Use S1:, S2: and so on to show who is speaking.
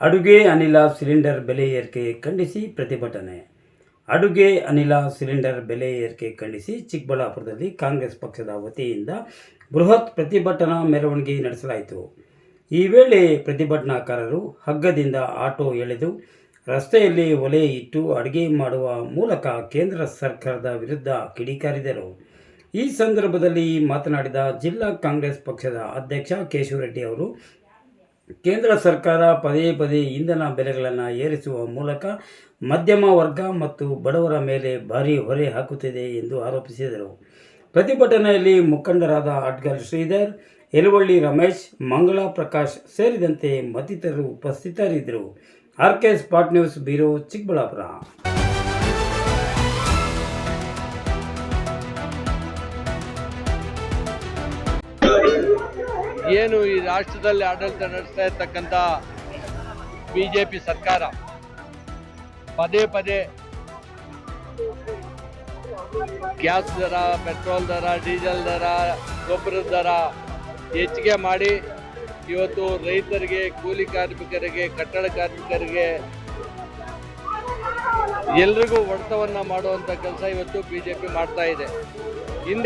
S1: ಅಡುಗೆ ಅನಿಲ ಸಿಲಿಂಡರ್ ಬೆಲೆ ಏರಿಕೆ ಖಂಡಿಸಿ ಪ್ರತಿಭಟನೆ. ಅಡುಗೆ ಅನಿಲ ಸಿಲಿಂಡರ್ ಬೆಲೆ ಏರಿಕೆ ಖಂಡಿಸಿ ಚಿಕ್ಕಬಳ್ಳಾಪುರದಲ್ಲಿ ಕಾಂಗ್ರೆಸ್ ಪಕ್ಷದ ವತಿಯಿಂದ ಬೃಹತ್ ಪ್ರತಿಭಟನಾ ಮೆರವಣಿಗೆ ನಡೆಸಲಾಯಿತು. ಈ ವೇಳೆ ಪ್ರತಿಭಟನಾಕಾರರು ಹಗ್ಗದಿಂದ ಆಟೋ ಎಳೆದು ರಸ್ತೆಯಲ್ಲಿ ಒಲೆ ಇಟ್ಟು ಅಡುಗೆ ಮಾಡುವ ಮೂಲಕ ಕೇಂದ್ರ ಸರ್ಕಾರದ ವಿರುದ್ಧ ಕಿಡಿಕಾರಿದರು. ಈ ಸಂದರ್ಭದಲ್ಲಿ ಮಾತನಾಡಿದ ಜಿಲ್ಲಾ ಕಾಂಗ್ರೆಸ್ ಪಕ್ಷದ ಅಧ್ಯಕ್ಷ ಕೇಶವರೆಡ್ಡಿ ಅವರು, ಕೇಂದ್ರ ಸರ್ಕಾರ ಪದೇ ಪದೇ ಇಂಧನ ಬೆಲೆಗಳನ್ನು ಏರಿಸುವ ಮೂಲಕ ಮಧ್ಯಮ ವರ್ಗ ಮತ್ತು ಬಡವರ ಮೇಲೆ ಭಾರೀ ಹೊರೆ ಹಾಕುತ್ತಿದೆ ಎಂದು ಆರೋಪಿಸಿದರು. ಪ್ರತಿಭಟನೆಯಲ್ಲಿ ಮುಖಂಡರಾದ ಅಡ್ಗಲ್ ಶ್ರೀಧರ್, ಯಲವಳ್ಳಿ ರಮೇಶ್, ಮಂಗಳಾ ಪ್ರಕಾಶ್ ಸೇರಿದಂತೆ ಮತ್ತಿತರರು ಉಪಸ್ಥಿತರಿದ್ದರು. RK spot news bureau, Chikkaballapur.
S2: ಏನು ಈ ರಾಷ್ಟ್ರದಲ್ಲಿ ಆಡಳಿತ ನಡೆಸ್ತಾ ಇರ್ತಕ್ಕಂಥ ಬಿಜೆಪಿ ಸರ್ಕಾರ ಪದೇ ಪದೇ ಗ್ಯಾಸ್ ದರ, ಪೆಟ್ರೋಲ್ ದರ, ಡೀಸೆಲ್ ದರ, ಗೊಬ್ಬರದ ದರ ಹೆಚ್ಚಿಗೆ ಮಾಡಿ ಇವತ್ತು ರೈತರಿಗೆ, ಕೂಲಿ ಕಾರ್ಮಿಕರಿಗೆ, ಕಟ್ಟಡ ಕಾರ್ಮಿಕರಿಗೆ ಎಲ್ರಿಗೂ ಹೊಡೆತವನ್ನು ಮಾಡುವಂಥ ಕೆಲಸ ಇವತ್ತು ಬಿಜೆಪಿ ಮಾಡ್ತಾ ಇದೆ. ಹಿಂದೆ